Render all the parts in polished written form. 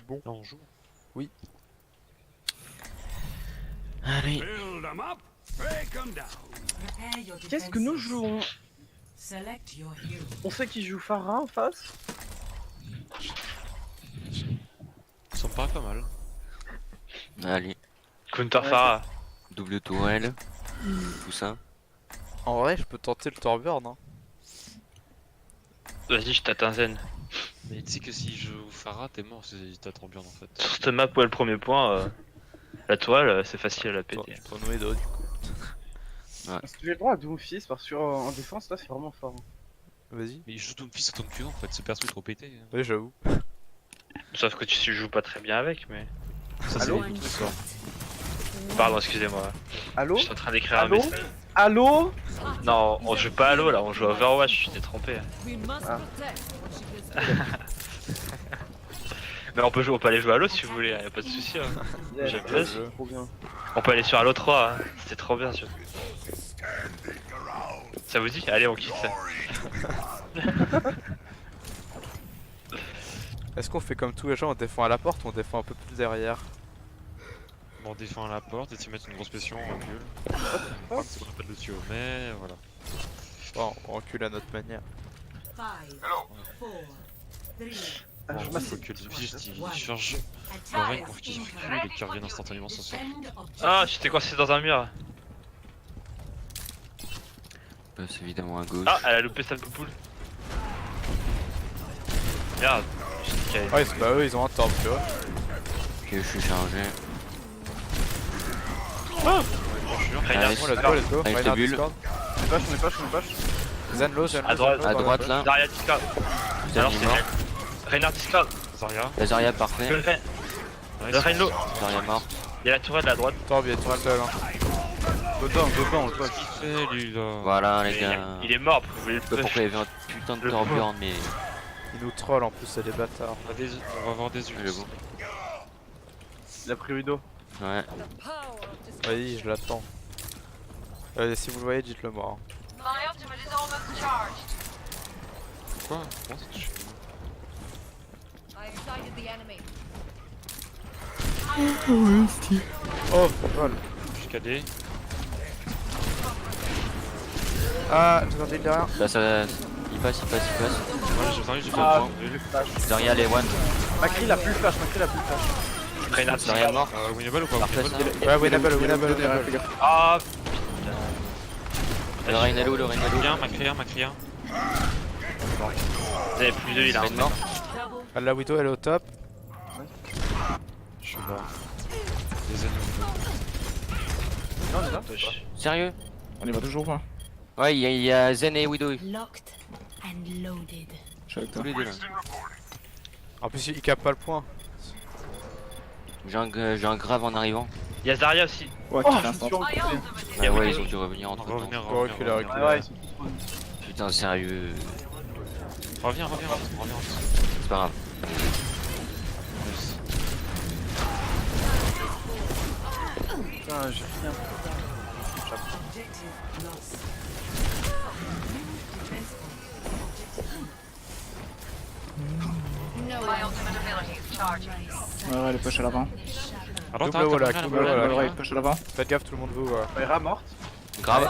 Bon. Là on joue. Oui. Allez. Qu'est-ce que nous jouons? On sait qui joue Pharah en face? Ça me paraît pas mal. Allez, Counter Ouais, Pharah. double tourelle, tout ça. En vrai, je peux tenter le Torbjorn. Hein. Vas-y, je t'attends zen. Mais tu sais que si je joue Pharah, t'es mort si t'attends bien en fait. Sur cette map, ouais, le premier point, la toile, c'est facile à la Toi, péter. tu prends Noédo du coup. Est-ce que j'ai le droit à Doomfist parce que en défense là c'est vraiment fort. Vas-y. Mais il joue ton fils en tant que tueur en fait, ce perso est trop pété. Hein. Oui, j'avoue. Sauf que tu joues pas très bien avec, mais. Ça c'est Allô beaucoup trop fort. Pardon, excusez-moi. Allô? Je suis en train d'écrire un Allô? message. Allô? Non, on joue pas à Halo là, on joue à Overwatch, je t'ai trompé. Ah. Mais on peut aller jouer à Halo si vous voulez, y'a pas de soucis. Hein. Yeah, J'aime bien. c'est trop bien. On peut aller sur Halo 3, hein. C'était trop bien sûr. Ça vous dit? Allez, on quitte ça. Est-ce qu'on fait comme tous les gens, on défend à la porte ou on défend un peu plus derrière? Bon, on défend la porte et tu mets une grosse pression, on recule. On croit que c'est qu'on appelle dessus, mais voilà. Bon, on recule à notre manière. Ah, Oh, je On m'assieds. recule, juste il charge le raid pour qu'il recule et qu'il revienne instantanément sans sort. Ah, j'étais coincé dans un mur. Passe évidemment à gauche. Ah, elle a loupé sa poupoule. Merde, j'étais calé. Ouais, c'est pas eux, ils ont un torp, tu vois. Ok, je suis chargé. Rainer, Nice. Bon, let's go, let's go. Avec Reinhard les bulles. Discord. On est push, on est push, on est push. Zen low, Zen low, À droite, Zen low, à dans la droite push. là. Zarya Discord. Alors Zen c'est mort. Rainer Discord. Zarya, La Zarya Le parfait. Rain- nice. le Rainlow. Zarya mort. Il y a la tourelle à droite. Torb, il y a tourelle seul. Hein. Dedans, on le push. Qu'est-ce qu'il fait lui là? Voilà Mais les gars. il est mort, vous voulez Je sais pas le pourquoi push. il y avait un putain de Le Torbjorn, mais. Ils nous trollent en plus, c'est des bâtards. On va avoir des yeux. Mais bon. Il a pris Widow. Ouais. Vas-y, je l'attends. Si vous le voyez, dites-le moi. Hein. Quoi? Comment ça tu fais? Oh, vol. Je suis cadé. Ah, j'ai tenté derrière. Là ça. Il passe. Ouais, j'ai fait Ah, le point. flash. Zarya les one. Macri la plus flash, Macri la plus flash. Rainer Zarya Discord. mort. Winnable ou pas? Parfait Winnable ça. Ouais, winnable, winnable. Ah, Le Reinalo, le Reinalo. Bien, Macria. vous avez plus de heal, hein. Rain mort. Ah, la Widow, elle est au top. Je suis là. Des ennemis. Non, on est là. Push. Sérieux? On y va toujours pas. Ouais, il y a Zen et Widow. Locked and loaded. Je suis avec toi. Tous les deux là. En plus, il capte pas le point. J'ai un grave en arrivant. Il y a Zarya aussi. Ouais, Oh, qui je fait un me suis stop. enculé. Bah ouais, ils ont dû revenir entre temps. Revenir, Faut reculer, revenir. reculer. Ah ouais, ils sont tous trop. Putain, sérieux. Reviens. C'est pas grave. Putain, j'ai rien. Ouais, les push à l'avant. Alors, Double wall, double wall. Ouais, Voilà. ouais, push à l'avant. Faites gaffe, tout le monde vous. Ira morte. Grave.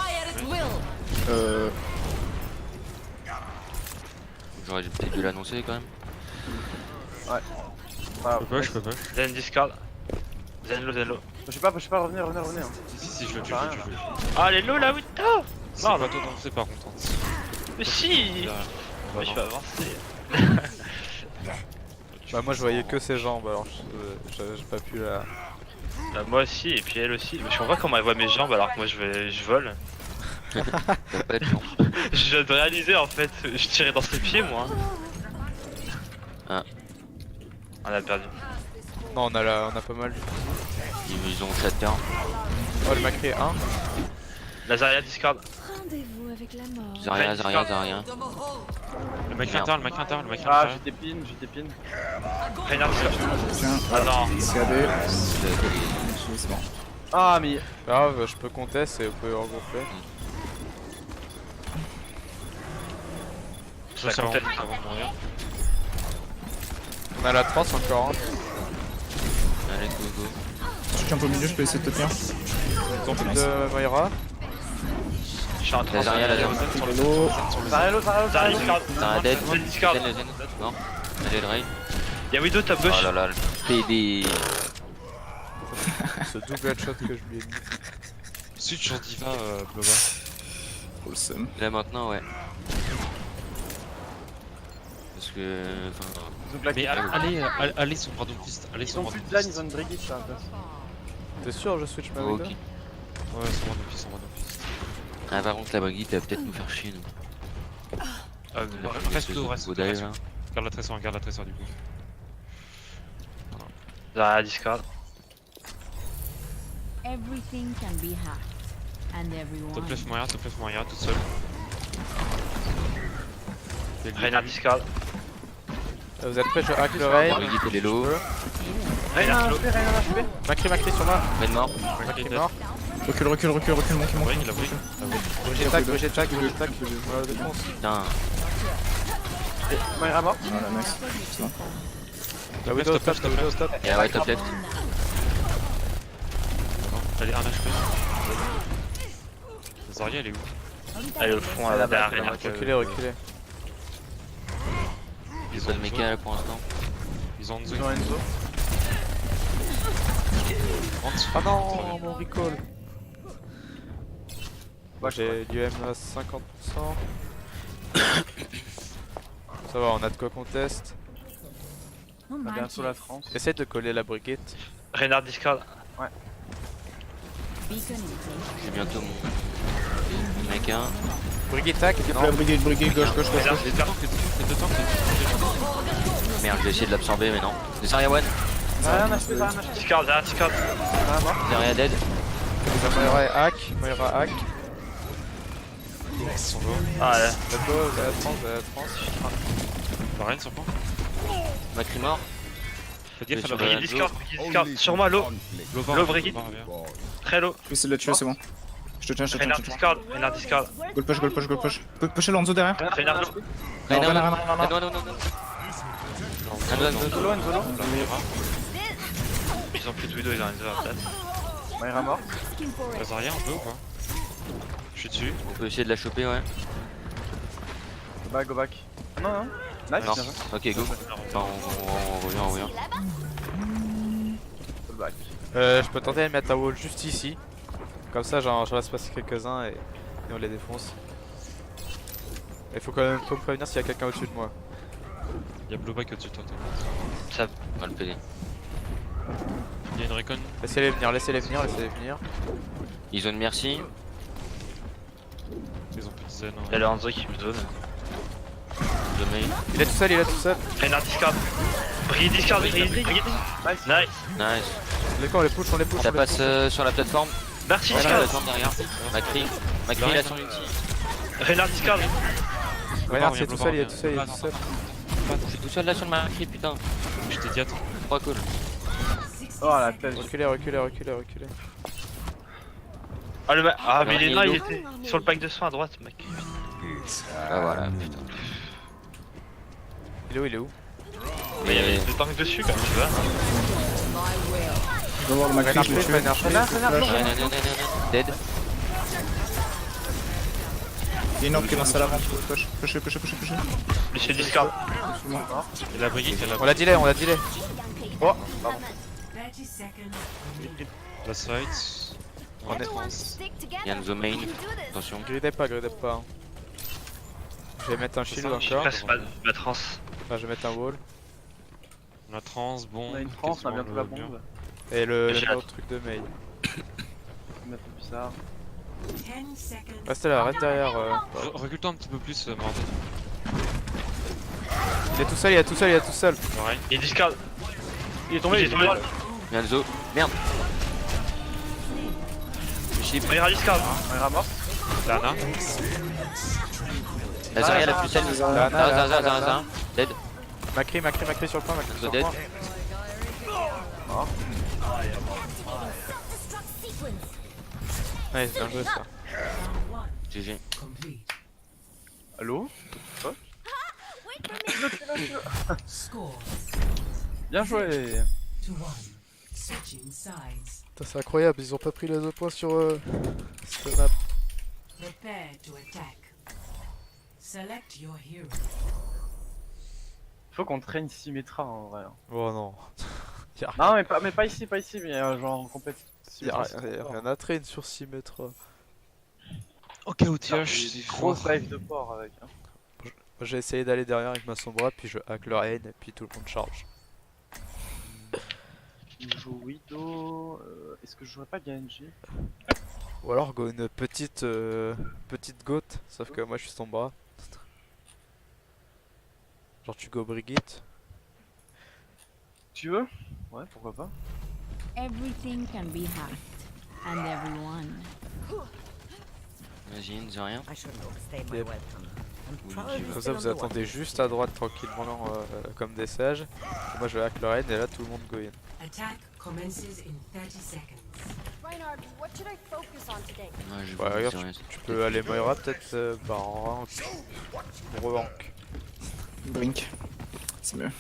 Euh. J'aurais peut-être dû l'annoncer quand même. Ah, Je peux push. Zen Discord. Zen low. Je sais pas, revenir. Hein. Si, je le tue, Ça je va, le tue. Ah, les low là, oui. Oh C'est pas toi danser par contre. Mais si. Bah, Mais je vais avancer. Bah, moi, je voyais que ses jambes, alors j'ai pas pu la. Bah, moi aussi, et puis elle aussi. Mais je comprends pas comment elle voit mes jambes alors que moi je vole. T'as pas de chance. Je viens de réaliser en fait, je tirais dans ses pieds moi. Ah. On a perdu. Non, on a pas mal. Ils ont shatter. Oh, le Macri 1. La Zarya Discord. Rendez-vous avec la mort. Zarya. Le mec Merde. interne, le mec Ah, interne. j'ai des pins. Rainer Discord. Tiens, Ah non. CAD. C'est bon. Ah, mais. Grave, je peux contest et vous pouvez regonfler. Ça comptait. Avant de mourir. On a la 3 encore. Hein. Allez, go, go. Je suis un peu au milieu, je peux essayer de te tenir. De Moira. Je suis en train de Lazaria, Lazaria. Lolo. Zarello, Zarello, T'as Zarello. discard. T'as un dead. Discard. Zen, le Zen. Non. Allez, le raid. Y'a Widow top gauche. Oh là là, le PD. Ce double headshot que je lui ai mis. Switch sur Diva, Bloba. Awesome. Là maintenant, ouais. Parce que. Enfin. Mais allez sur Brandon Fist, allez Ils sur ont Brandon plus de lane, Fist. ils ont une Brigitte là. T'es sûr je switch ma Oh, window? ok. Ouais, sur Brandon Fist, sur Brandon Fist. Ah, par contre, la Brigitte, elle va peut-être nous faire chier, nous. Reste low, reste low, Godaï, reste là. low. Garde la trésor du coup. Zarya discard. Everything can be hacked. And everyone. Top left Moira, toute seule. Reinhardt discard. Vous êtes prêts, je hack le raid. Brigitte, elle est low. Reinhardt low. Macri sur moi. Raid mort. Macri mort. Recule, monte. Ouais, il a pris. Brigitte tac. Voilà, défense. Putain. Moira mort. Voilà, nice. C'est bon. La window stop, la window stop. Et ouais, top left. Allez, un HP. Zarya, elle est où? Elle est au fond, elle est derrière Reinhardt. Reculez. Ils Pas de ont méca là pour l'instant. Ils ont Enzo. Ils ont Enzo. Ah non, mon recall. Moi j'ai l'UM à 50%. Ça va, on a de quoi qu'on teste. Oh, On a bientôt magic. la France. Essaye de coller la Brigitte. Reinhardt discard. Beacon in place. J'ai bientôt mon mec 1. Brigitte tac. La brigade, gauche. Reinhardt discard. Fais deux temps. Merde, je vais essayer de l'absorber, mais non. C'est Zarya one. Zarya un HP, Zarya un HP. Discard, Zarya discard. Zarya mort. Zarya dead. Moira hack. Ils sont low. Ah ouais. Let's go, la France. Varenne sur point. Macri mort. Fais gaffe à la Sur Varenne. Brigitte discard. Sur moi, low. Low Brigitte. Très low. Je vais essayer de la tuer, c'est bon. Je te tiens. Reinhardt discard. Reinhardt discard. Goal push. Pusher Lonzo derrière. Reinhardt low. Non, non. non. Ils ont plus de Widow, ils ont Enzo à la place. Moira mort. Asking for it. Zarya, un peu ou pas? Je suis dessus. On peut essayer de la choper, ouais. Go back. Non. Nice, Non. bien joué. Ok, go. Enfin, on revient. Go back. Je peux tenter de mettre un wall juste ici. Comme ça, genre, je laisse passer quelques-uns et on les défonce. Il faut quand même me prévenir s'il y a quelqu'un au-dessus de moi. Y'a Blowback au-dessus de toi. Ça. On va le PD. Y'a une recon. Laissez-les venir. Ils ont une merci. Ils ont plus de zen. Y'a le Enzo qui me zone. Domain. Il est tout seul. Reinhardt discard. Brigitte discard. Brigitte. Nice. Nice. Nice. On les push. Ça passe sur la plateforme. Merci Ouais, la discard. plateforme derrière. Macri. Macri, là, son ulti. Reinhardt discard. Regarde, il est tout seul. Je suis tout seul là sur le Macri, putain. Je t'ai dit attends. 3 calls. Oh la tête. Reculez. Ah le mec. Ah mais Ouais, il est il là, est il low. était sur le pack de soins à droite, mec. Ah voilà, putain. Il est où? Mais il y avait deux tanks dessus quand même, tu vois. Je vais voir le Macri, je l'ai tué. Non. Dead. Il y a une orbe qui est dans sa lavante. Pusher. Monsieur discard. Et la Brigitte, elle a On l'a delay. la site. On est- Il y a un domain. Attention. Gridez pas. Je vais mettre un shield J'ai encore. presque ma trans. Enfin, je vais mettre un wall. On a trans, bon. On a une France, on a bientôt la bombe. Et le J'ai autre truc de mail. On a fait bizarre. Restez là, reste derrière. Recule-toi un petit peu plus, Martin. Il est tout seul. Pareil. Il discard. Il est tombé. Il y a un zoo. Merde. Chip. Moira discard. Moira mort. Lana. La Zarya la plus celle. Zarya. Dead. Macri sur le point. So dead. Ouais, c'est bien joué ça. GG. Allo? Bien joué. Switching sides. Putain, c'est incroyable, ils ont pas pris les 2 points sur cette map. Prepare to attack. Select your hero. Faut qu'on traîne Symmetra en vrai. Oh non. Non, mais pas ici, mais genre en compétition. Y'a rien à traîner sur 6 mètres. Ok, outillage, Des grosses lives de port avec. Hein. Moi, j'ai essayé d'aller derrière avec ma sombra, puis je hack leur haine, et puis tout le monde charge. Il joue Widow. Est-ce que je jouerais pas Genji? Ou alors go une petite goat, sauf que moi je suis sombra. Genre tu go Brigitte. Tu veux? Ouais, pourquoi pas. Everything can be hacked, and everyone. Vas-y, ne dis rien. Yep. Oui, Comme ça vous attendez juste à droite tranquillement comme des sages. Et moi je vais hack leur haine et là tout le monde go in. Attack commences in 30 seconds. Reinhard, what should I focus on today? Ouais, je Ouais, vous regarde, dis rien. tu peux aller Moira peut-être en rank. Re-rank. Brink. C'est mieux.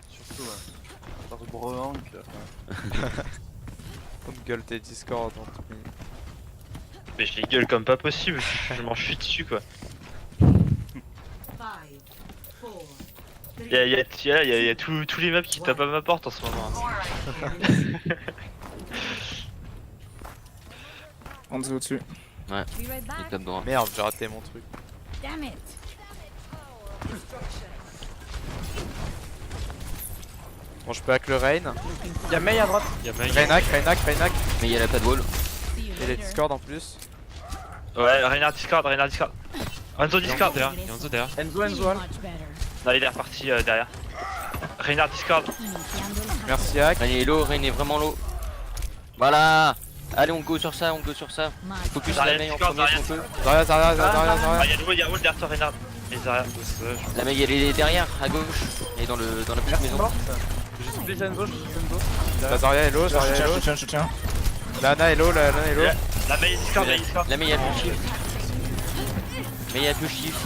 Surtout, ouais. Dans ce Brohank. On gueule tes Discord en tout cas. Mais je les gueule comme pas possible, je m'en fuis dessus quoi. 5, 4, Y'a tous les maps qui tapent à ma porte en ce moment. Hanzo au-dessus. Be right Il back. tape droit. Merde, j'ai raté mon truc. Damn it. Bon, je peux hack le Rain. Y'a Mei à droite. Y'a Mei. Reynac. Mais il y a la pas de wall. See you Et les later. Discord en plus. Ouais, Reinhard Discord. Enzo Discord derrière. Y'a Hanzo derrière. Enzo, Feeling Al. much better. Non, il est reparti derrière. Reinhard Discord. Merci hack. Rain est low, Rain est vraiment low. Voilà. Allez, on go sur ça, on go sur ça. Focus la Zarya Mei en Discord, premier si Zarya. on peut. Zarya. Ah, y'a le y'a derrière toi, Reinhard. Et Zarya. La Mei elle est derrière, à gauche. Elle est dans la petite maison. Morte. Je split Enzo, La Zarya est low, Je tiens. Lana est low, Lana est low. La Mei Discord, Mei Discord. La Mei a plus shift. Mais il y a plus shift.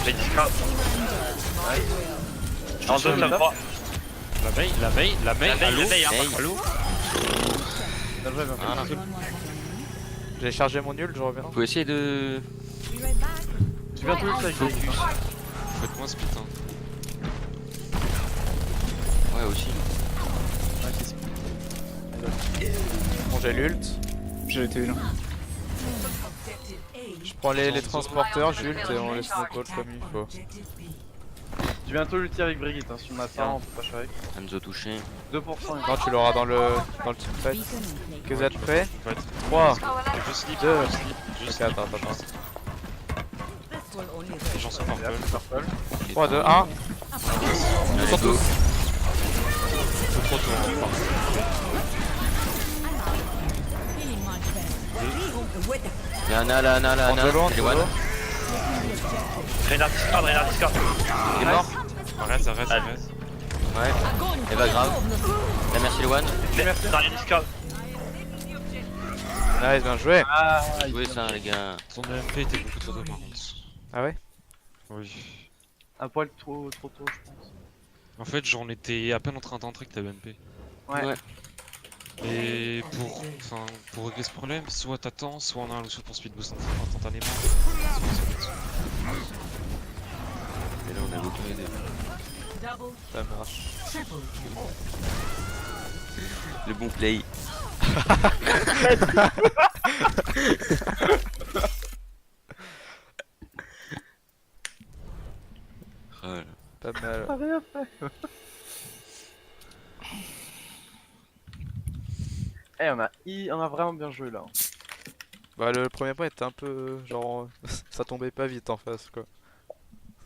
Mei Discord. Enzo, top 3. La Mei, allô. Mei, hein, Mei. Allô. Voilà. J'ai chargé mon nul, je reviens. Faut essayer de. Be right back. Tu viens tout le temps avec Focus. Faites-moi split. Hein. Ouais, aussi. Bon, j'ai l'ult. J'ai été là. objective A. Je prends les transporteurs, j'ult et on laisse nos calls comme il faut. Objective B. Tu viens tout l'ulti avec Brigitte, hein. Si tu m'attends, on peut pas jouer avec. Hamzo touché. 2%. Non, tu l'auras dans le teamfight. Beacon and Que play. vous êtes prêts? Ouais. 3, Je slip. 2, Je ok, slip. attends. Les gens sont purple. Purple. 3, 2, 1. Allez, Sur go. tous. C'est trop tôt. Feeling much better. Lana, En de loin, c'est de les one. loin. Reinhard Discord. Il est mort. Arrête. Ouais. Et bah grave. La merci les one. Zarya Discord. Nice, bien joué. Ah, Jouez ça les gars. Son MP était beaucoup trop tôt par contre. Ah ouais? Oui. un poil trop tôt, je pense. En fait, j'en étais à peine en train d'entrer que t'avais MP. Ouais. Et pour régler ce problème, soit t'attends, soit on a un loot pour speed boost instantanément. Et là on a beaucoup aidé. Double, Ça marche. triple. Le bon play. Oh, Pas mal. T'as rien fait. Eh, on a vraiment bien joué là. Bah le premier point était un peu genre ça tombait pas vite en face quoi.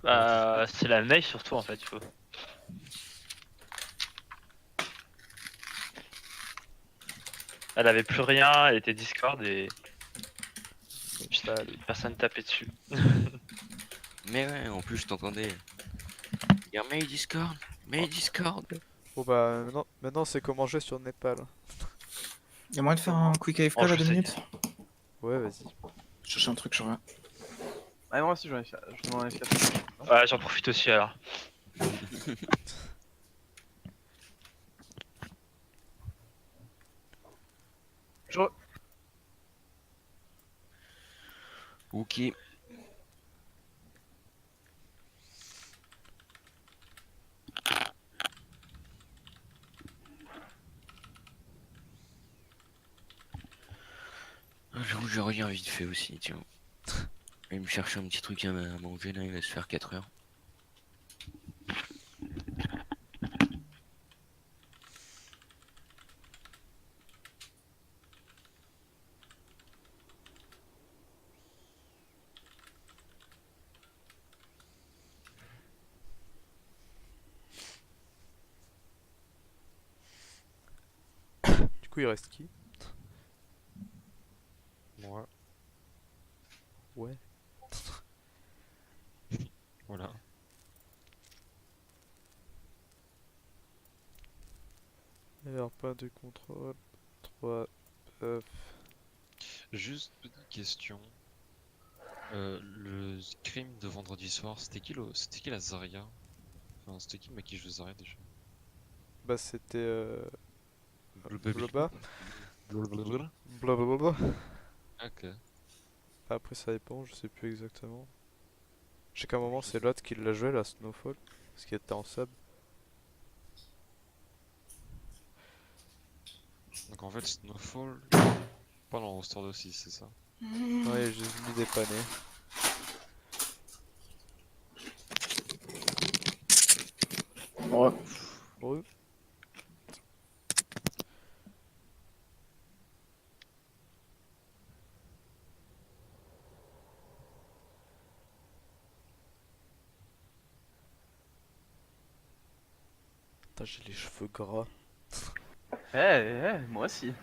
Bah, c'est la Mei surtout en fait, il faut. Elle avait plus rien, elle était Discord et Putain, personne tapait dessus. mais ouais, en plus je t'entendais. Y'a Mei Discord. Mei Discord. Bon bah maintenant c'est comment jouer sur Népal. Y'a moyen de faire un quick AFK Oh, là je 2 sais. minutes? Ouais vas-y. Je cherche un truc, je reviens. Ah, moi aussi j'en ai fait. J'en ai fait. Ouais, j'en profite aussi alors. Ok. J'avoue, je reviens vite fait aussi, tiens. Je vais me chercher un petit truc à manger, là, il va se faire 4 heures. Du coup, il reste qui? Moi, Ouais. voilà. Alors, pas de contrôle. 3, 9. Juste petite question. Le crime de vendredi soir, c'était qui la Zarya? Enfin, c'était qui le mec qui joue Zarya déjà? Bah, c'était. Blablabla. Bloba. Blablabla. Blablabla. Ok. Après, ça dépend, je sais plus exactement. Je sais qu'à un moment, c'est l'autre qui l'a joué, la Snowfall. Parce qu'il était en sub. Donc en fait, Snowfall, pas dans le roster de 6, c'est ça? Ouais, j'ai mis dépanner. Ouais. Ouais. Putain, j'ai les cheveux gras. Moi aussi.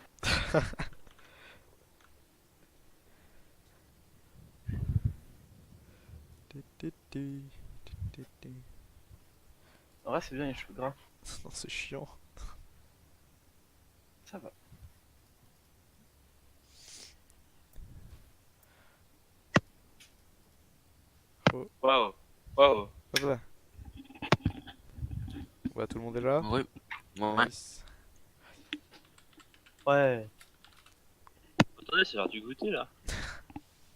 En vrai, c'est bien les cheveux gras. Non, c'est chiant. Ça va. Waouh. Waouh. Hop là. Ouais, tout le monde est là. Ouais. Ouais. Nice. Ouais. Attendez, c'est l'heure du goûter là.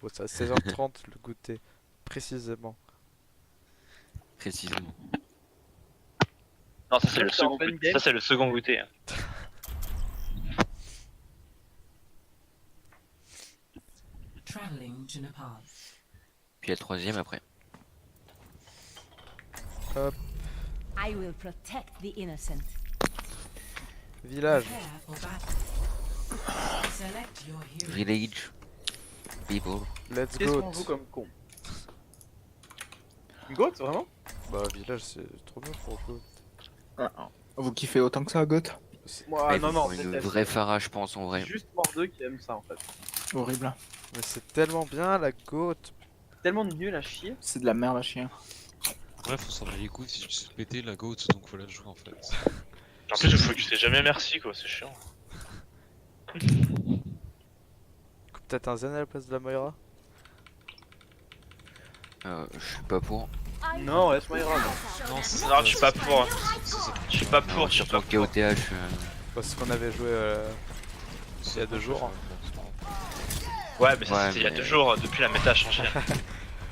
Bon, c'est à 16h30 le goûter. Précisément. Précisément. Non, ça c'est le Là, t'es en second pleine goûter. game. Ça c'est le second goûter. Hein. Traveling to Nepal. Puis il y a le troisième après. I will protect the innocent. Village. Prepare for battle. Select your hero. Village. People. Let's Qu'est-ce go. qu'on joue comme con? Goat, vraiment? Bah, village, c'est trop bien pour le coup. Vous kiffez autant que ça, Goth? Moi, Ouais, non, non, une déteste. vraie Farah, je pense, en vrai. Juste Mordeux qui aime ça en fait. Horrible. Mais c'est tellement bien la goat. Tellement nul à chier. C'est de la merde à chier. Bref, on s'en bat les couilles si tu te fais péter la goat, donc faut la jouer en fait. En plus, je sais jamais merci quoi, c'est chiant. Coupe peut-être un Zen à la place de la Moira. Je suis pas pour. Non, laisse-moi y rendre. Non, c'est Non, je suis pas pour. Hein. ça. Je suis pas Non, pour, je suis surtout pas en pour. KOTH. Bah, c'est ce qu'on avait joué il y a 2 jours. Ouais, mais ça Ouais, c'était il y a mais- 2 jours, depuis la méta a changé.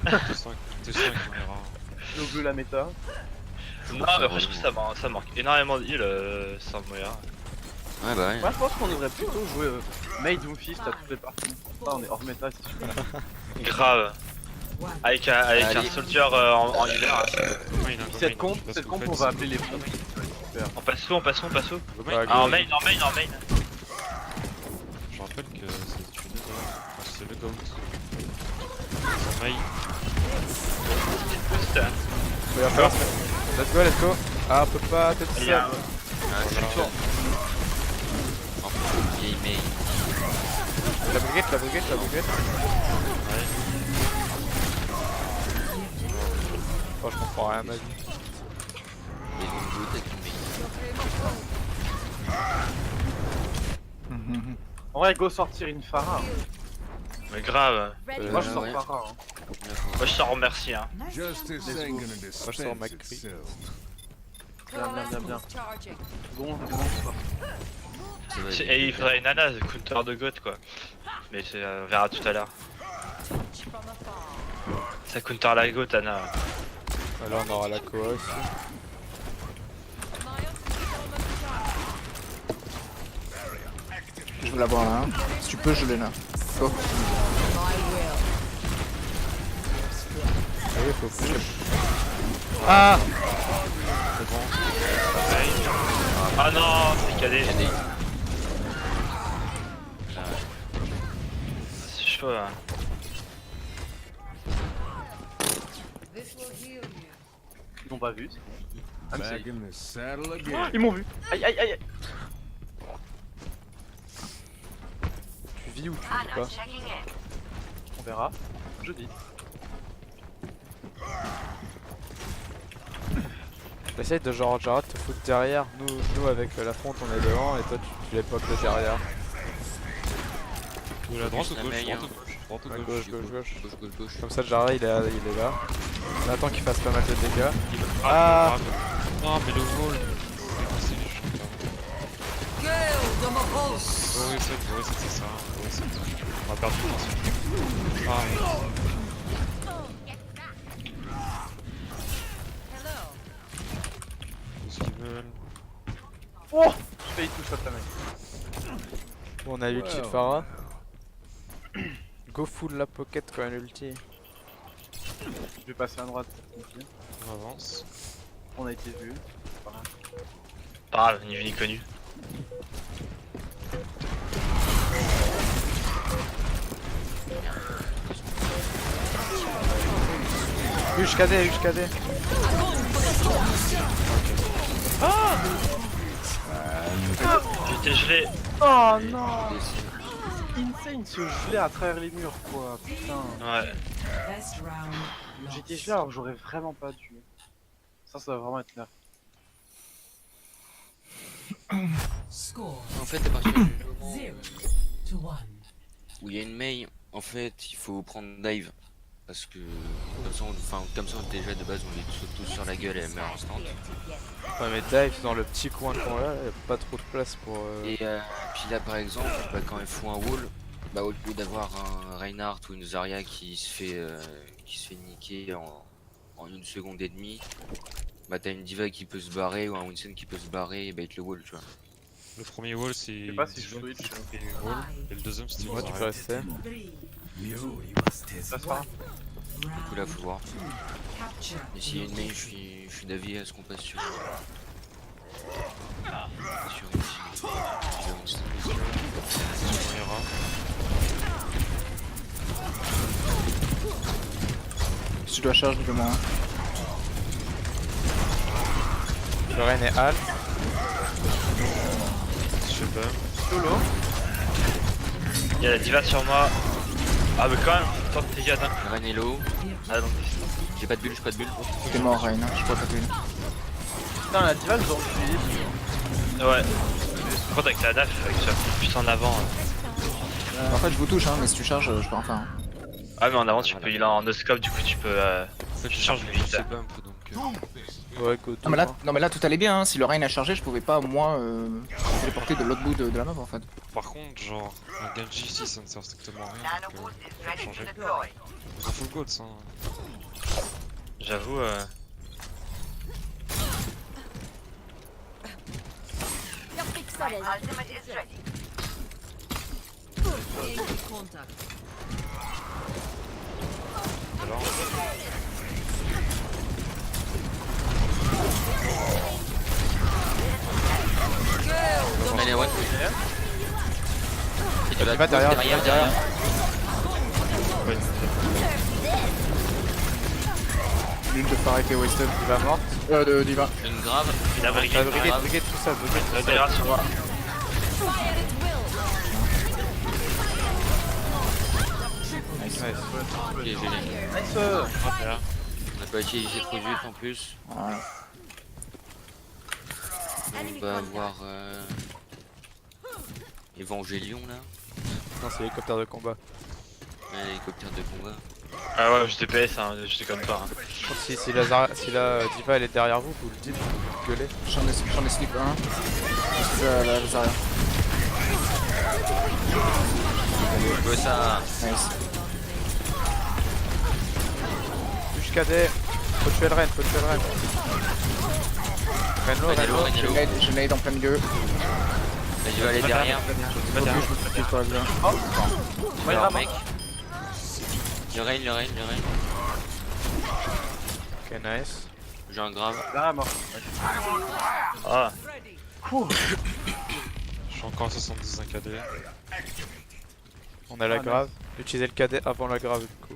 T5 caméra. J'ai oublié la méta. Non, mais franchement, ça manque énormément de heal sans Moira. Ouais, bah ouais. Moi je pense qu'on devrait plutôt jouer Made Doomfist à toutes les parties. Là on est hors méta, c'est super. Grave. Avec un Allez. soldier en hiver. Cette comp, on va appeler les bons. Super. On passe où, on passe où, on passe où? Bah, Ah, en go. main, en main, en main. Je rappelle que c'est une c'est le goat. C'est Maï. Boost. Il va falloir se- Let's go, let's go. Ah, on peut pas tête Il y a seul. C'est le tour. En plus, vieille May. La brigade, la brigade, la brigade. Oh, je comprends rien à ma vie. Les longues gouttes avec une May. En vrai, go sortir une Farah. Mais grave. Ready Moi je Ouais, sors ouais. Farah. Hein. Moi je t'en remercie. Hein. Nice. Moi, je sors McCree. Bien. Charging. Bon, Ça va, Et il faudrait une Ana, counter de goth quoi. Mais on verra tout à l'heure. Ça counter la goth Ana. Alors on aura la Koa aussi. Je veux l'avoir là. Hein. Si tu peux, je l'ai là. Go. Oui, faut pousser. Ah C'est bon. Ah non, c'est cadet. Regardez. C'est chaud là. This will heal you. ils m'ont pas vu. Ah, mais Back c'est- in the saddle Oh, again. ils m'ont vu. Aïe. Tu vis ou tu vis pas? On verra. Jeudi. Essaye de genre Jarrod te foutre derrière. Nous avec la fronte on est devant et toi tu les poques de derrière. De la droite ou La gauche? meille, Droite ou gauche? Droite ou Ouais, gauche? gauche. Gauche. Comme ça Jarrod il est là. On attend qu'il fasse pas mal de dégâts. Ah non mais le wall. C'est du chou. Oui, c'était ça. Ouais, c'était- On va perdre du temps. Ah, tout ce qu'ils veulent. Oh, je paye tout ça ta mec. Bon, on a l'ulti de Pharah. Go full la pocket quand même l'ulti. Je vais passer à droite. On avance. On a été vu. Pas grave, ni vu ni connu. Huge KD. J'étais gelé. Oh non. Insane ce gelé à travers les murs quoi. Putain. Ouais. Best round. J'étais gelé alors que j'aurais vraiment pas dû. Ça va vraiment être nerf. Score En fait, à partir du moment 0 to 1. où il y a une mail, en fait, il faut prendre dive. Parce que comme ça, déjà de base, on les saute tous sur la gueule et elle meurt instant. Ouais mais dive dans le petit coin qu'on a, y'a pas trop de place pour... Et puis là, par exemple, bah, quand il faut un wall, bah, au lieu d'avoir un Reinhardt ou une Zarya qui se fait niquer en 1 seconde et demie, bah t'as une diva qui peut se barrer ou un Winston qui peut se barrer et bait le wall, tu vois. Le premier wall c'est. sais pas si je Diva switch. qui fait le wall, et le deuxième c'était Ouais une tu peux Zarya. rester. 3. Ça se fera. Du coup là, faut voir. Capture. Mais s'il y a une mail, je suis d'avis à ce qu'on passe sur. Sur Winston. On ira. Si tu dois charger, dis-le-moi. Hein. Le Ren est Al. Je sais pas. Solo. Il y a la diva sur moi. Ah mais quand même, tant que t'es gars, hein. Ren est low. Ah donc. J'ai pas de bulle, T'es mort, Rain. Hein. Je crois pas que t'es. Putain la diva nous ont tué. Ouais. Par contre avec la DAF, avec ça plus en avant. En fait, je vous touche, hein, mais si tu charges, je peux en faire un. Ah mais en avant tu peux, il est en no-scope du coup tu peux... tu charges Je vite. sais pas un peu donc. Ouais go Non mais là tout allait bien, hein. Si le Rain a chargé, je pouvais pas moi téléporter de l'autre bout de la map en fait. Par contre, genre, un Genji ici ça ne sert strictement à rien. Donc, faut changer. On full gold ça. J'avoue... You're fixated. Contact. Alors, Ren est one. Et tu vas va derrière. ouais, L'une de Pharah et Wasted. Il va mort. De Diva. une grave. il a brigade. Brigade tout ça, La diva sur moi. Nice. Ok, génial. Nice. là. On a pas utilisé trop de vite en plus. Voilà. On va avoir Evangelion là. Non c'est l'hélicoptère de combat. Ouais, l'hélicoptère de combat. Ah ouais, je TPS, hein, je déconne pas. Hein. Je pense que si la Diva elle est derrière vous, vous le dites. gueuler. J'en ai slip un. Juste la Zarya. Ouais, ça. Nice. Touche KD. Faut tuer le Ren, faut tuer le Ren. Ren low, Ren low. Je nade en plein milieu. Je vais aller derrière. Je me focus sur la Zarya. Alors, mec. Le rain. Ok, nice. J'ai un grave. Là, mort. Ah, Je suis encore à 75 KD. On a la Ah, grave. Utilisez le KD avant la grave du coup.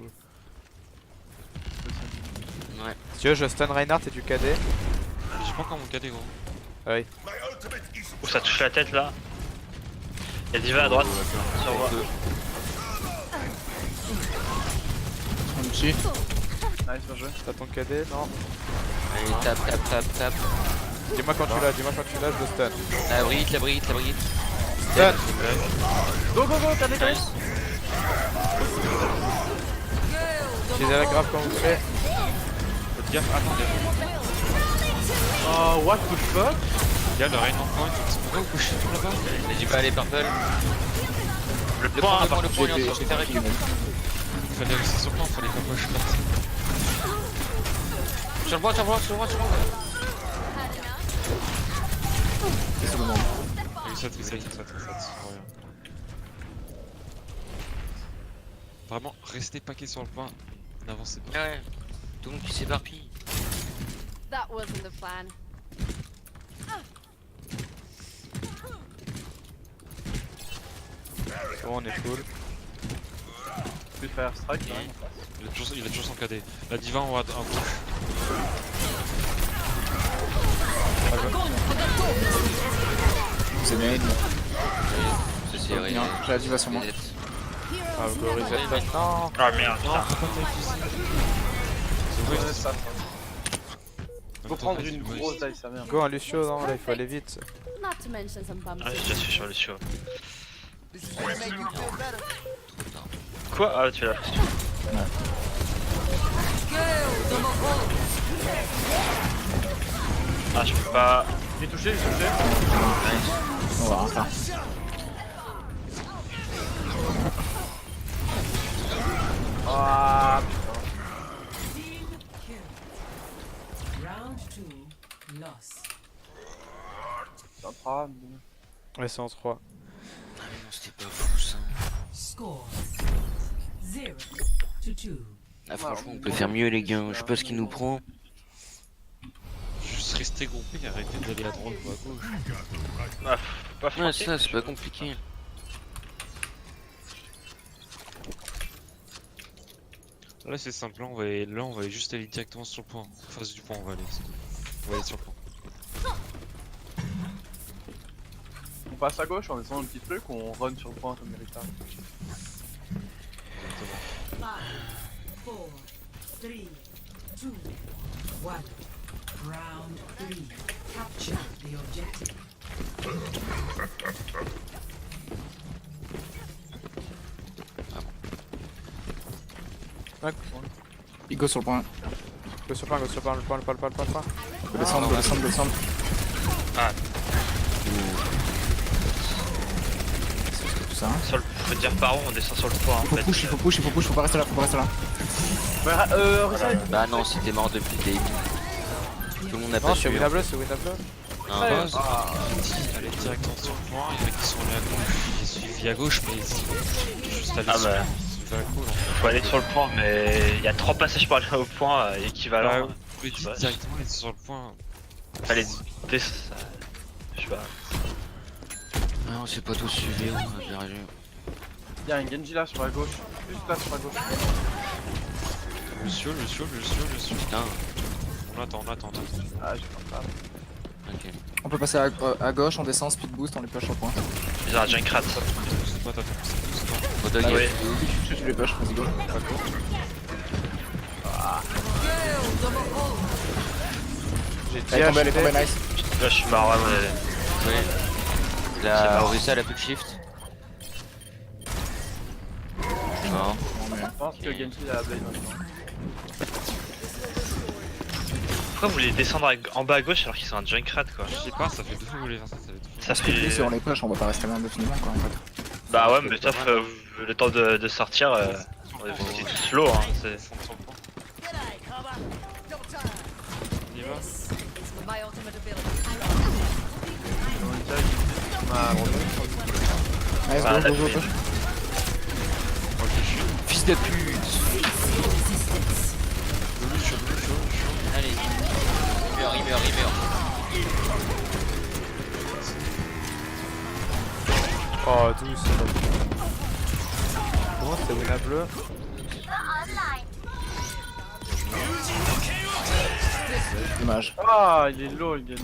Ouais. Si tu veux, je stun Reinhardt et du KD. J'ai pas encore mon KD gros. Ah oui. où ça touche la tête là. Y'a Diva à droite. Sur moi. On me tue. Nice, bien joué. T'as ton KD? Non. Allez, tape. Dis-moi quand tu l'as, je le stun. La bride. Stun! Go, t'as des Nice. Utilisez la grave quand vous voulez. Faites gaffe, attendez. Oh, what the fuck? Il y a le rain en point. Pourquoi vous pushez tout là-bas? J'ai pas aller purple. Le Le point, point, par le point, il est en train de faire récup. Il fallait rester sur le plan, il fallait pas push partir. Sur le point. C'est sur le monde. Reset. Rien. Vraiment, restez paquet sur le point. N'avancez pas. Ouais. Tout le monde qui s'éparpille. That wasn't the plan. Bon, on est full. Plus faire strike, là. Il a toujours son KD. La diva en haut à gauche. C'est nade. Ça c'est Bien. J'ai la diva sur moi. Ah, go reset. Non! Ah merde, Non, putain. pourquoi t'as utilisé? Ouais, C'est ça. vrai. Faut prendre une grosse dive, sa mère. Go un Lucio, non, là il faut aller vite. Not to mention some bumps. Ah, je suis sur le show. Quoi? Ah, tu l'as. Ah, je peux pas. J'ai touché. On va voir ça. Ah, Round 2 lost. putain, 3. Ouais, c'est en 3. Ah mais non, c'était pas fou ça. Score 0 to 2. Ah franchement, on peut faire mieux les gars. Je sais pas ce qu'il nous prend. Juste rester groupé et arrêter d'aller à droite ou à gauche. Ah, pas Ouais, français. ça c'est pas compliqué. Là c'est simple, là on va aller juste aller directement sur le point. En face du point on va aller. C'est tout. On va aller sur le point. On passe à gauche, on descend un petit truc ou on run sur le point comme mérita. 5, 4, 3, 2, 1. Round 3. Capture the objective. Ouais, Il go sur le point. go sur le point, le point. Go descendre. Ah, C'est tout ça. je peux te dire par où on descend sur le point en fait. Il faut push, faut pas rester là, Bah, Bah non, c'était mort depuis le début. Tout le monde n'a Non, pas c'est su. winnable. Non, Base, aller directement sur le point, il y en a qui sont allés à gauche, ils suivent à gauche mais ils sont juste allés Ah sur bah. le point. C'est very cool en fait. Faut aller sur le point, mais il y a 3 passages pour aller au point équivalent. Vous pouvez Ouais. directement aller sur le point. Fallait je sais pas. non, c'est pas tout suivi, on a perdu. y'a un Genji là sur la gauche. Juste là sur la gauche. Lucio. Putain, On attend. Ah, j'ai pas de ok. On peut passer à gauche, on descend, speed boost, on les push au point. Ils ont un Junkrat. C'est pas Faut dog, Ah oui. Tu les push, vas-y go. J'ai Elle est tombée, nice. Là, je suis marre, mais. Ouais. La Orisa, elle a plus de shift. Non. Je pense que Genji a la blade maintenant. Pourquoi vous voulez descendre en bas à gauche alors qu'ils sont un Junkrat quoi? Je sais pas, ça fait 2 fois que vous voulez faire ça, ça fait 2 fois. Ça Parce que fait. si on les push, on va pas rester là indéfiniment quoi en fait. Bah ouais, mais sauf le temps de sortir, on est tout slow hein. On y va. This is my ultimate ability. Allez, Ah, go, la go, go, fille. go. Fils de pute. Allez. Il meurt. Oh, douce. Bon, c'est winnable. Dommage. Ah, il est low le Genji.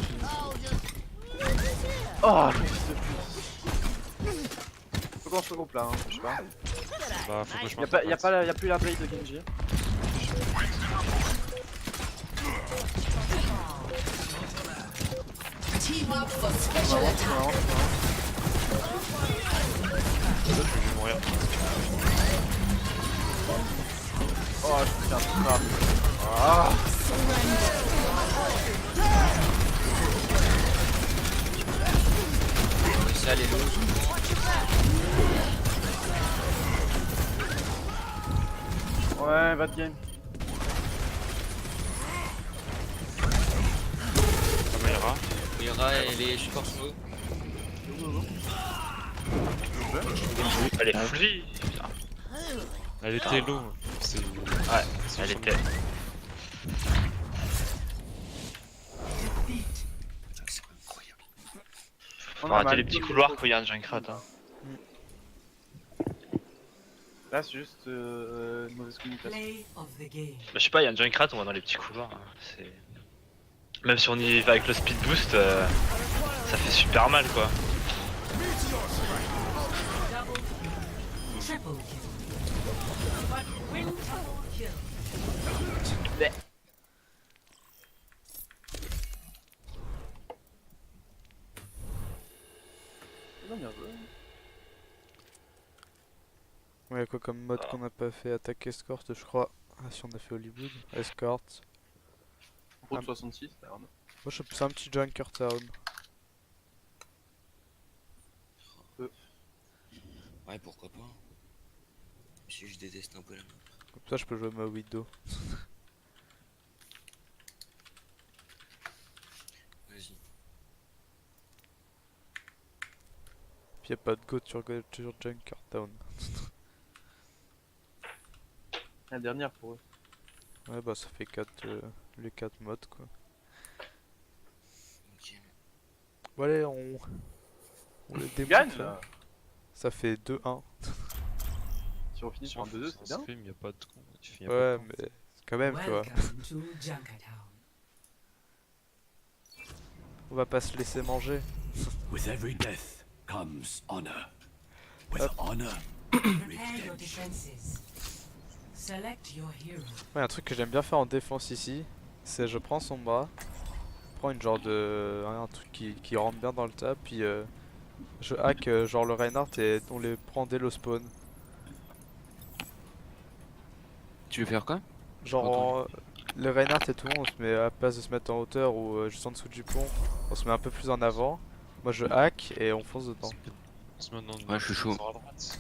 Oh, le fils de pute. Faut qu'on se regroupe là, hein, je sais pas. Bah, faut que je Y'a plus la play de Genji. Team up for special attack. Je vais mourir. Oh, putain, ça. Ah. Ça les lots. Ouais, bad game. Ça m'ira. Mira et les supports snow. Elle est full vie. Putain. Elle était low. C'est. Ouais, elle était. C'est incroyable. Faut arrêter les petits couloirs quand il y a un Junkrat. Hein. Là, c'est juste une mauvaise communication. Play of the game. Bah, je sais pas, il y a un Junkrat, on va dans les petits couloirs. Hein. C'est. Même si on y va avec le speed boost, ça fait super mal quoi. Triple kill. But quintuple kill. Non, bien joué. Ouais, quoi comme mode qu'on n'a pas fait? Attaque escorte, je crois. Ah, si on a fait Hollywood. Escorte. Pro de 66, d'ailleurs. Moi, je suis un petit Junker Town. Ouais, pourquoi pas. Si je déteste un peu la map. Comme ça, je peux jouer ma Widow. Vas-y. Puis y'a pas de go sur Junker Town. La dernière pour eux. Ouais, bah ça fait 4, les 4 modes quoi. Ok. Bon, allez, on les Tu démonte gagnes là. là. Ça fait 2-1. Si on finit sur un 2-2, c'est bien. Il y a pas de con. Ouais, mais quand même, tu vois. Welcome to Junkertown. On va pas se laisser manger. With every death comes honor. With Hop. honor, Prepare your defenses. Select your hero. Ouais, un truc que j'aime bien faire en défense ici, c'est je prends son bras, je prends une genre de. Un truc qui rentre bien dans le tas, puis je hack genre le Reinhardt et on les prend dès le spawn. Tu veux faire quoi? Genre le Reinhardt et tout, on se met à place de se mettre en hauteur ou juste en dessous du pont, on se met un peu plus en avant. Moi je hack et on fonce dedans. On se met dans Ouais, je suis chaud. à droite.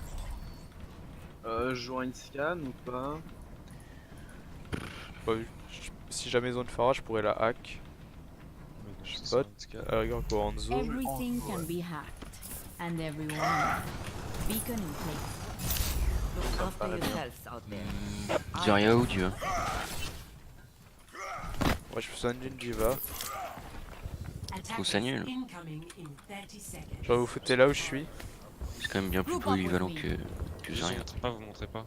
Je joue une scan ou pas? Bah, si jamais ils ont une Pharah, je pourrais la hack. Je sais pas, à la rigueur quoi, en zone. Everything can be hacked, and everyone. Beacon in place. Look after yourselves out there. Zarya où tu vas? Ouais, je fais une diva. Faut s'annule. Incoming in 30 seconds. Genre vous foutez là où je suis. C'est quand même bien plus polyvalent que Je Zarya. vous montrez pas.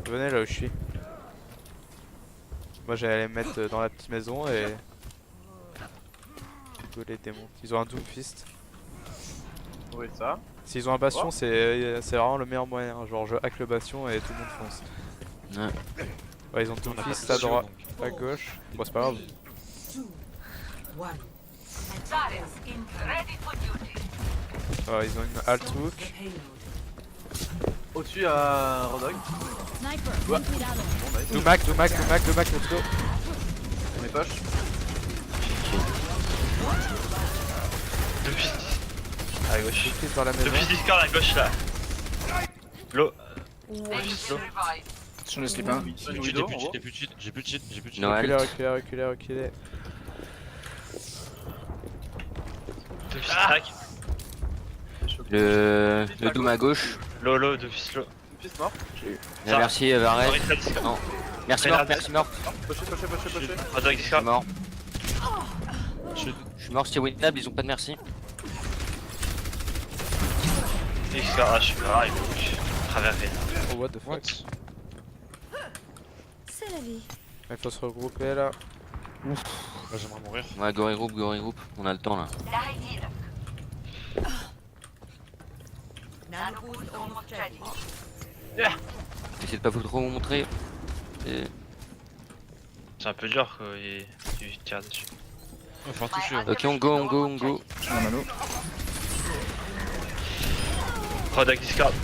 Venez là où je suis. Moi j'allais les mettre dans la petite maison et... Go les démons. Ils ont un Doomfist. Oui, ça. S'ils ont un bastion, c'est vraiment le meilleur moyen. Genre je hack le bastion et tout le monde fonce. Ouais. Ouais, ils ont On a pas Doomfist de à vision, droite, donc. à gauche. Bon, c'est pas grave. 2, 1. Attackers incoming. Ouais, ils ont une alt Stop hook. the payload. Au-dessus à Rodog. Sniper, pointed out. Bon, nice. Doumac, let's go. On est poche. Deux fils. À gauche. Fils dans la maison. Deux fils Discord à gauche là. L'eau. Je ne slip un. J'ai plus de cheat, j'ai plus de cheat. Reculez, reculez, reculez, reculez. Deux fils track. Le Doom à gauche. L'eau, deux fils l'eau. Fils mort. Ça. Merci Varel. Orisa Discord. Non. Merci mort, merci mort. Poché. Rodog Je suis Discord. mort. Je suis mort, c'était winnable, ils ont pas de merci. Discord, ah je suis mort, il est où? Traversé. Oh, what the fuck. C'est la vie. Il faut se regrouper là. Là j'aimerais mourir. Ouais, Gory Group, on a le temps là. Essayez de pas vous trop vous montrer. Et... C'est un peu dur quoi, il tire dessus. Il va falloir toucher. Ok, on go. J'ai un anneau. Rodog Discord.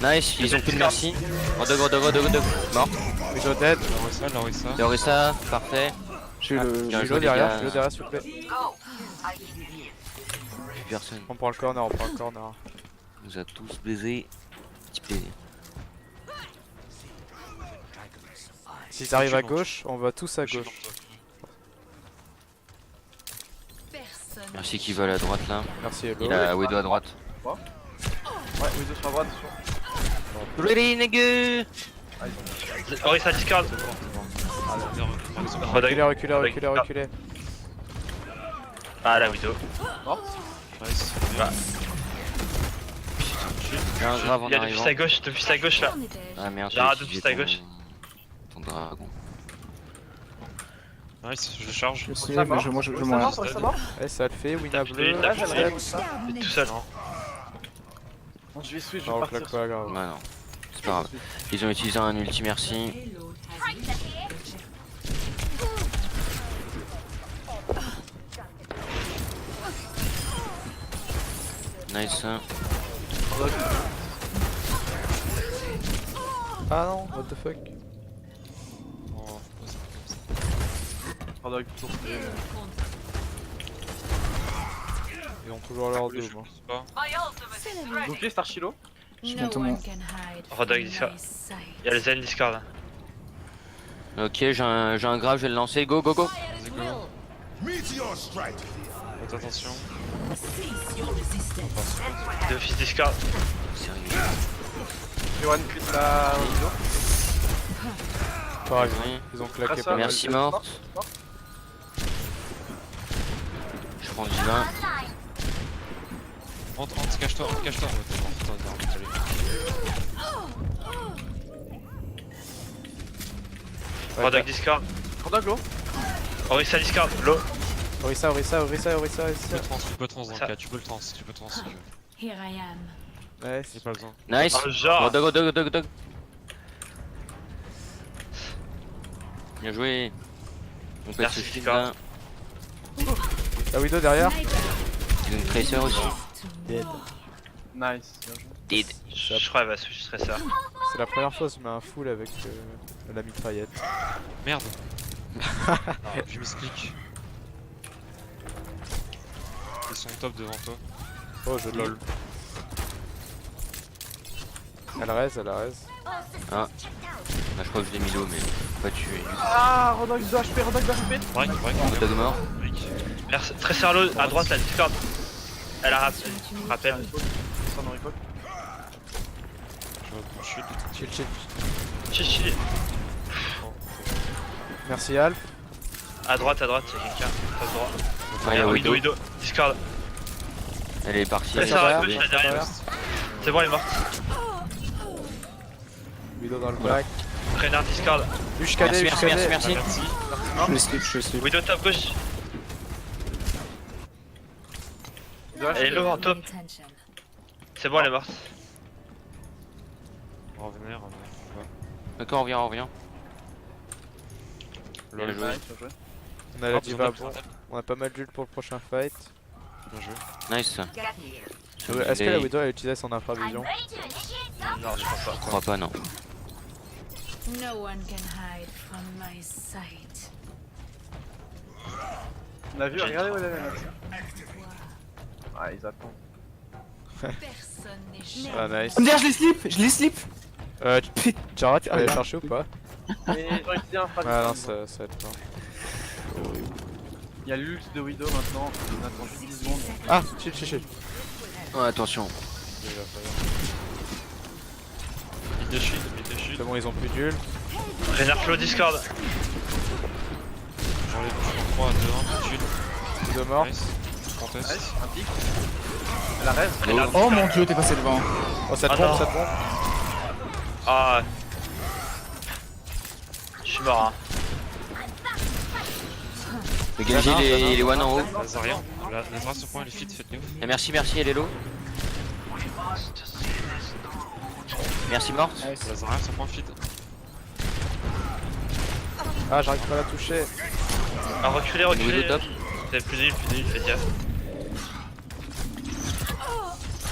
Nice, ils ont plus de merci. Rodog. Mort. Widow dead. Larissa. Terrorista, parfait. J'ai le. Bien Widow joué, les derrière, gars. Widow derrière s'il vous plaît. Plus personne. On prend le corner, on prend le corner. On nous a tous baisé. Petit plaisir. S'ils arrivent à gauche, on va tous à gauche. Personne. Merci qui va à la droite là. Merci Hello. Il a Widow à droite. Ouais, Widow sur la droite, attention. Ready nigga. Orisa Discord. Reculez, Rodog. reculez, reculez, reculez. Ah la Widow. Nice. J'ai un grave en Il y a deux arrivant. fils à gauche là. J'en étais. Ah merde, J'ai un j'ai deux utilisé pistes à gauche. ton dragon. Nice, je charge. Je sais, Ça mais mort. je Ça meurs. mort, ça mort. Eh, ça le fait, Wina bleu. Là, j'ai le dead. Il est tout seul. Non, je vais switch, je Non, vais on claque partir. pas, grave. Ouais non, c'est pas grave. Ils ont utilisé un ulti merci. Payload has been Nice. Ah non, what the fuck. Rodog, toujours. Ils ont toujours leur Je double. pousse pas. C'est la vie. Bouclier, Starchilo. Je No monte one mon. can hide Rodog from Discord. my sight. Il y a le Zen Discord là. Ok, j'ai un grave, je vais le lancer. Go. Faites attention. cease your resistance. Deux fils Discord. Sérieux. J'ai one crit la Widow. Pareil, Oui. ils ont claqué ça, pas mal. Merci morte. Je prends le divin. Rentre, cache-toi. Ouais, t'es mort. Putain, allez. Rodog Discord. Rodog, l'eau. Orisa Discord. L'eau. Orisa. Tu peux trans dans le Ça. cas, tu peux le trans si tu peux trans si tu veux. Here I am. Nice. J'ai pas besoin. Nice. Oh, genre. Rodog. Bien joué. On peut Merci, se shield Discord. là. La Widow derrière. Ils ont une tracer aussi. Dead. Nice, bien joué. Dead. Je crois qu'elle va switch stressor. C'est la première fois que je mets un full avec la mitraillette. Merde. Je m'explique. Ils sont top devant toi. Oh, je lol. Elle raise. Bah, je crois que je l'ai mis low, mais faut pas tuer. Ah, Rodog 2 HP, Rodog 2 HP. Break. Rodog mort. Merci. Stressor l'eau à droite la Discord. Elle a rappel. Ça n'en rigole. Je vois ton shield. Chill. Chill. Merci Alf. À droite, il y a quelqu'un. Face droit. Ouais, la Widow. Widow. Discord. Elle est partie. Stressor à gauche, là derrière. C'est bon, elle est morte. Widow dans le black. Reinhardt Discord. Ushkade. Merci. Je slip. Widow top gauche. 2 Elle est HP. low en top. Attention. C'est bon, elle est morte. Revenir. Ok, on revient. Bien joué. Nice, bien joué. On a la diva bon. On a pas mal d'ult pour le prochain fight. Bien joué. Nice. Est-ce que la Widow a utilisé son infravision? Non, je pense pas. Je crois pas, non. No one can hide from my sight. On a vu, J'ai regardez trop. où elle est. Ah, ils attendent. Personne n'est jamais. Ah nice. MDR, je les slip. Jara, tu peux aller chercher ou pas? Mais j'aurais utilisé un frag. Ah non, ça va être mort. Il y a l'ult de Widow maintenant, on attend juste 10 secondes. Ah, chill. Oh, attention. Mid de shield, C'est bon, ils ont plus d'ul. Reinhardt low Discord. j'enlève 3 à 2, 1, shield. Deux morts. Nice. Contest. Nice, un pic. Elle a rêve. Reinhardt Oh Discord. mon dieu, t'es passé devant. Oh, ça te Ah bombe, non. ça te bombe. Ah. Je suis mort, hein. Dégagez les one en haut. Lazarien. Lazarien sur point, il est fit, faites-le. Et merci, elle est low. Merci morte. Lazarien sur point, fit. Ah, j'arrive pas à la toucher. Ah, reculez, Widow reculez. top. Vous avez plus d'île, faites gaffe.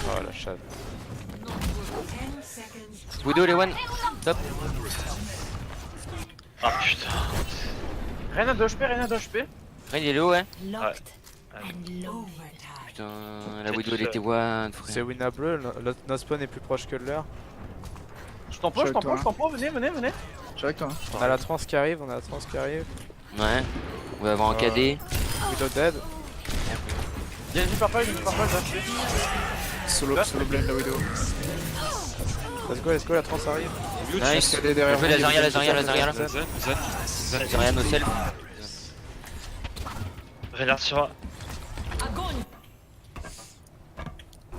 Oh la chatte. 10 seconds. Widow les one. Top. Ah putain. Rien de HP, rien de HP. Rain il est low, ouais. Locked Ouais. and low. Overtime. Putain, la Widow elle était one, C'est frère. winnable, notre spawn est plus proche que le leur. Je t'en pose, Je suis avec toi. venez. Je suis avec toi. On a la trans qui arrive, Ouais. On va avoir un KD. Widow dead. Il y a une purple, HP. Solo blame la Widow. Let's go, la trans arrive. Nice. KD derrière Je fais vous, Lazaria il y a là. Zen. Lazaria no self. Reinhardt sur moi.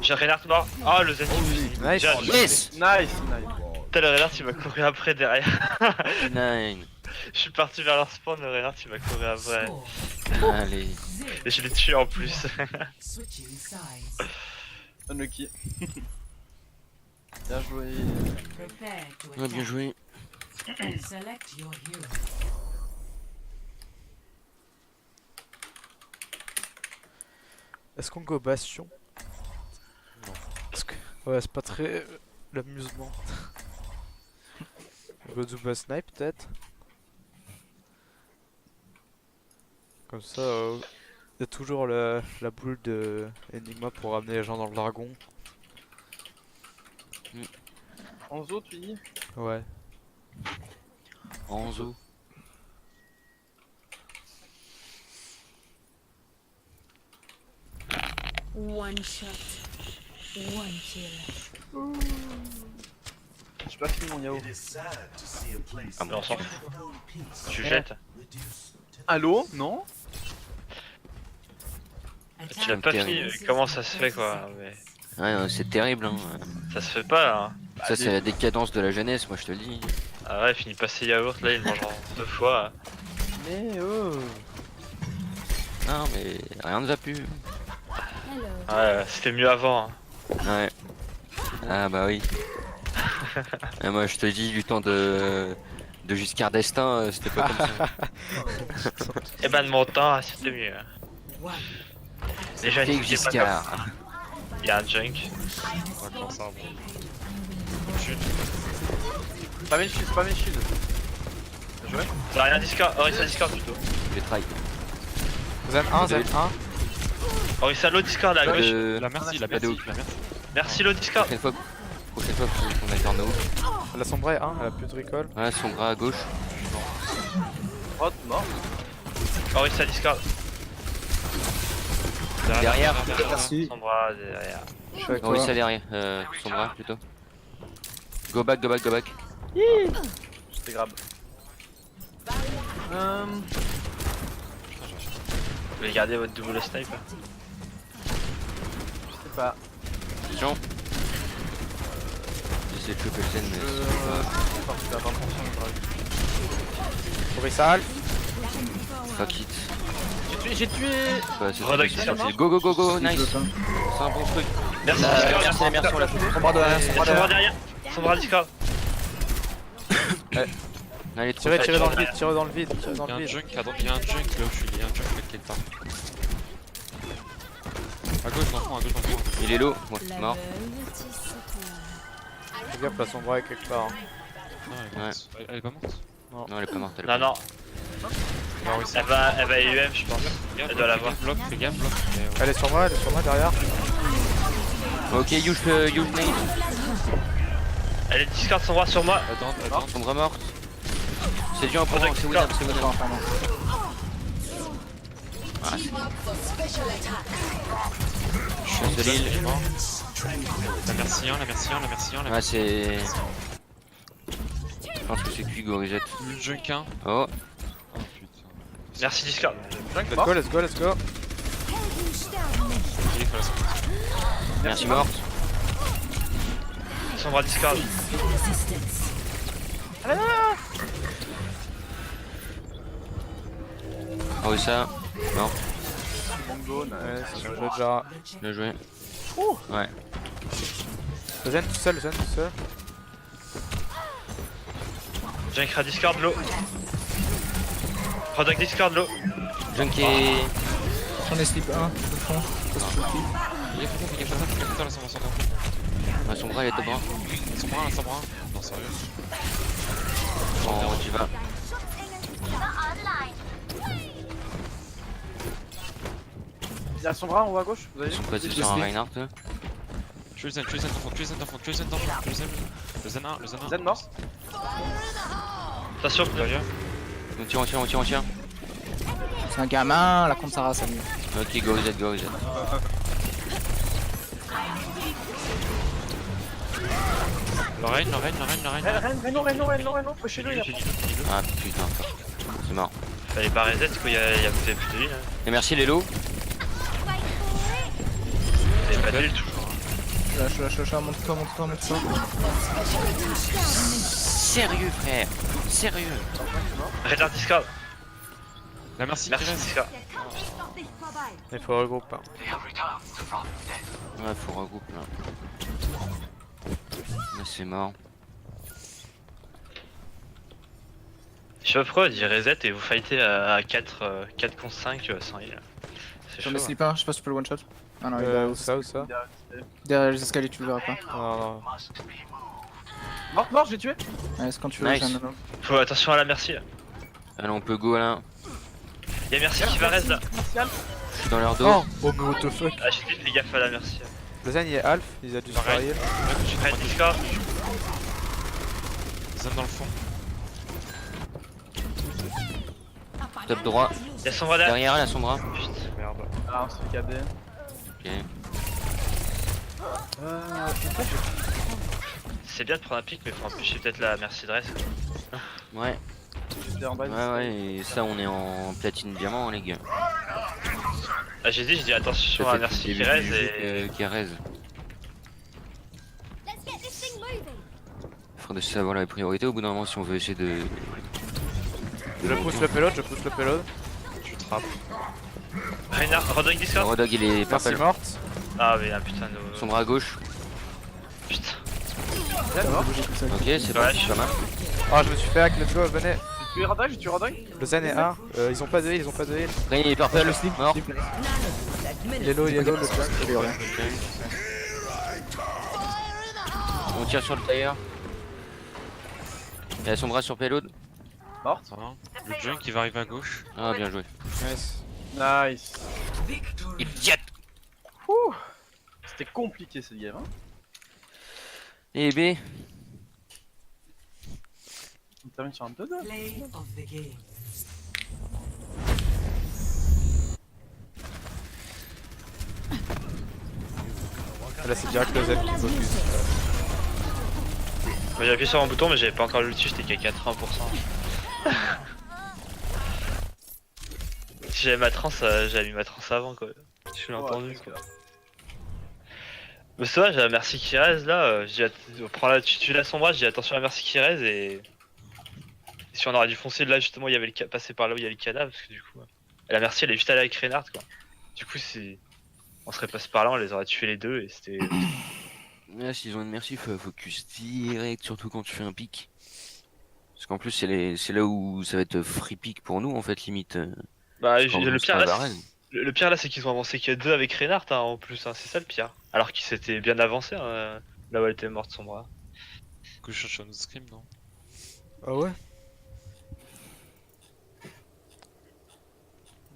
J'ai Reinhardt mort. Ah, le Zen. Nice. Yes. Nice. Putain, le Reinhardt il m'a couru après derrière. 9. Je suis parti vers leur spawn, le Reinhardt il m'a couru après. Score. Allez. Et je l'ai tué en plus. Switching sides. Unlucky. Bien joué. Prepare to Ouais, bien attack. joué. Select your hero. Est-ce qu'on go bastion? Non. Parce que... Ouais, c'est pas très... l'amusement. On go Zuba snipe peut-être? Comme ça, y a toujours la boule de Enigma pour ramener les gens dans le dragon. Enzo, tu dis? Ouais. Anzo. One shot. One kill. J'ai pas fini mon yaourt. Ah, mais on s'en fout. Tu jettes. Allo? Non? Tu l'as pas fini, mais comment ça se fait quoi? Mais Ouais, c'est terrible, hein. ça se fait pas là. Ça, c'est la décadence de la jeunesse, moi je te le dis. Ah ouais, il finit pas ses yaourts là, il mange en 2 fois. Mais oh! Non, mais rien ne va plus. Hello. Ouais, c'était mieux avant. Hein. Ouais. Ah bah oui. Et moi je te dis, du temps de Giscard d'Estaing, c'était pas comme ça. Et ben de mon temps, c'était mieux. One. Déjà, Fake il était pas Giscard. comme- il y a un junk. D'accord, ça, bon. Chute. Spammer le shield. Bien joué. T'as rien Discord, Orisa Discord plutôt. Je vais try. Zen 1, Zen 1. Orisa low Discord à Pas gauche. de... La merci, la pas de merci, hook. la merci. Merci low Discord. Prochaine fois, on alterne hook. Elle a sombré 1, elle a plus de recall. Ouais, son bras à gauche. Rod, mort. Orisa Discord. Derrière. Merci. Son bras derrière. Je suis avec Oh oui, toi. ça derrière. Son bras plutôt. Go back. C'était grave. Vous voulez garder votre double snipe? Je sais pas. Attention. J'essaie de choper le zen, mais c'est pas... Je pense que t'as 20% de drive. Orisa Al. Fuck it. J'ai tué. Ouais, c'est Redac, ça, c'est c'est go, nice. C'est un bon truc. Merci Merci Discord. la immersion, la foule. Son bras derrière, son Son bras bras derrière. derrière. Son bras Discord. Allez, trop Tirez fort. dans le vide, tirez dans le vide, tirez dans Il y a le un vide. junk là où je suis, il y a un junk quelque part. À gauche d'enfant, Il est low, moi je suis mort. Fais gaffe, là, son bras est quelque part. Hein. Non, elle est morte. Elle est pas morte. Non, elle est pas morte. Non, non. va réussir. Elle va EUM, je pense. Elle doit l'avoir. Bloc, fais gaffe, bloc. Elle est sur moi derrière. Ok, use nade. Elle est discard son bras sur moi. Attends. Sombra morte. C'est dur pour moi, c'est William, c'est William. Ah, c'est chasse de l'île. La merci 1, la Ah, c'est. Je pense que c'est cuit Gorizette. Le junk 1. Oh, Oh putain. Merci discard. Let's go. Il est pas là, merci morte. Son bras discard. Ah oui, ça. Mort. Bongo, nice. Ouais, c'est bon, j'ai déjà. Bien joué. Ouais. Le Zen tout seul. Junk à discard l'eau. Product discard l'eau. Junk est. J'en ai slip 1, au fond. Parce que je le tue. Il est fou, là, son bras. Ah, son bras, il est top bras. Son bras. Non, sérieux. Oh, tu vas. Il y a son bras en haut à gauche, vous avez Ils vu? sont passés sur un Reinhardt. Tu le zen dans le fond. Le zen 1. Zen mort. Attention. On tire. C'est un gamin, la contre Sarah, ça mieux. Ok, Gorizette. Le Rein. Reno, chez-le, il y a Ah putain, c'est mort. Fallait pas reset, quoi, il y a plus de vie. Et merci Lélo. Il y a pas de vie toujours. Lâche, monte-toi. Sérieux frère, sérieux. Retard discard. La merci Merci Thérèse. discard. Il faut regrouper. Ouais, faut regrouper là. Là c'est mort. Je sais pas pourquoi il dit reset et vous fightez à 4 contre 5 sans heal. C'est J'en chaud. ai slip 1, je sais pas si tu peux le one shot. Ah non, il est Où ça derrière les escaliers, tu le verras pas. Non. Mort, j'ai tué. Ouais, c'est quand tu veux, Nice. j'ai un nano. Faut attention à la merci là. Allez, on peut go là. Y'a merci qui va reste là. Je suis dans leur dos. Oh mais what the fuck. Ah j'ai dit fais gaffe à la merci. Le Zen il est half, il a dû se faire heal. Red discard. Zen dans le fond. Top droit. Y'a son bras derrière. Derrière là, son bras. Putain. Merde. Ah, on se fait KD. Ok. C'est bien de prendre un pic mais faut empêcher peut-être la merci de reste. Ouais, J'étais en bas. ouais, et ça on est en platine diamant les gars. Ah j'ai dit attention Ça à fait merci depuis qui le début reste du jeu et. Qui reste. Faut de savoir la priorité au bout d'un moment si on veut essayer de. Je pousse le payload. Tu trappes. Reinhardt, Rodrigue Le discard. Rodog il est Merci purple. morte. Ah oui un putain de. Son bras à gauche. Putain. Ok, c'est Ouais, pas mal. Ah je me suis fait hack, let's go, venez. J'ai tué Radog. Le Zen est A, ils ont pas de heal. Après il est purple, mort. Il est low, le Jack. Il est rien. On tire sur le tailleur. Il a son bras sur payload. Morte. Ça va. Le junk qui va arriver à gauche. Ah bien joué. Nice. Nice. Idiot. Ouh. C'était compliqué cette game. Hein. Et B. On termine sur un 2-2. Play of the game. Là c'est direct le Zen qui focus. J'ai appuyé sur un bouton mais j'avais pas encore l'ulti, j'étais qu'à 80%. Si j'avais ma trance, j'avais mis ma trance avant quoi. Je l'ai entendu quoi. Mais c'est vrai, j'ai la merci qui reste là, tu l'as son bras, j'ai dit attention à la merci qui reste et si on aurait dû foncer là justement il y avait passer par là où il y avait le cadavre parce que du coup la merci elle est juste allée avec Reinhardt quoi. Du coup si on serait passé par là on les aurait tués les deux et c'était. Là s'ils ont une merci faut focus direct surtout quand tu fais un pic. Parce qu'en plus c'est là où ça va être free pick pour nous en fait limite. Bah Quand le on pire sera là, barré. le pire là c'est qu'ils ont avancé qu'il y a deux avec Reinhardt hein, en plus hein, c'est ça le pire. Alors qu'il s'était bien avancé hein, là où elle était morte son bras. Que je cherche un autre scrim, non? Ah ouais.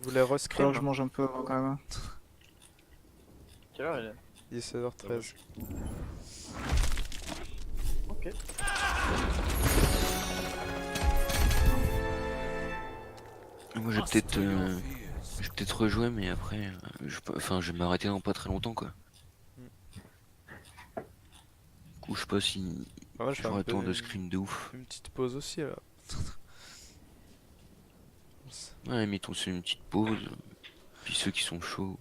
Vous voulez Alors je rescrim? mange un peu quand même. Quelle heure il est? Il est 16h13. Ok. Moi je vais peut-être rejouer, mais après, enfin je vais m'arrêter dans pas très longtemps quoi. Du coup je sais pas si Bah, moi je fais j'aurai un le peu temps de screen de ouf. une petite pause aussi là. Ouais, mettons c'est une petite pause. Puis ceux qui sont chauds.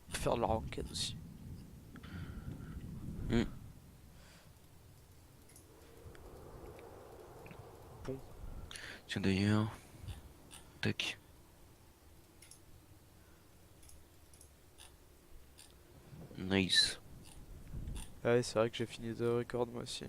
Faire de la ranked aussi. Tiens d'ailleurs. Tac. Nice. Ah ouais, c'est vrai que j'ai fini de record moi aussi.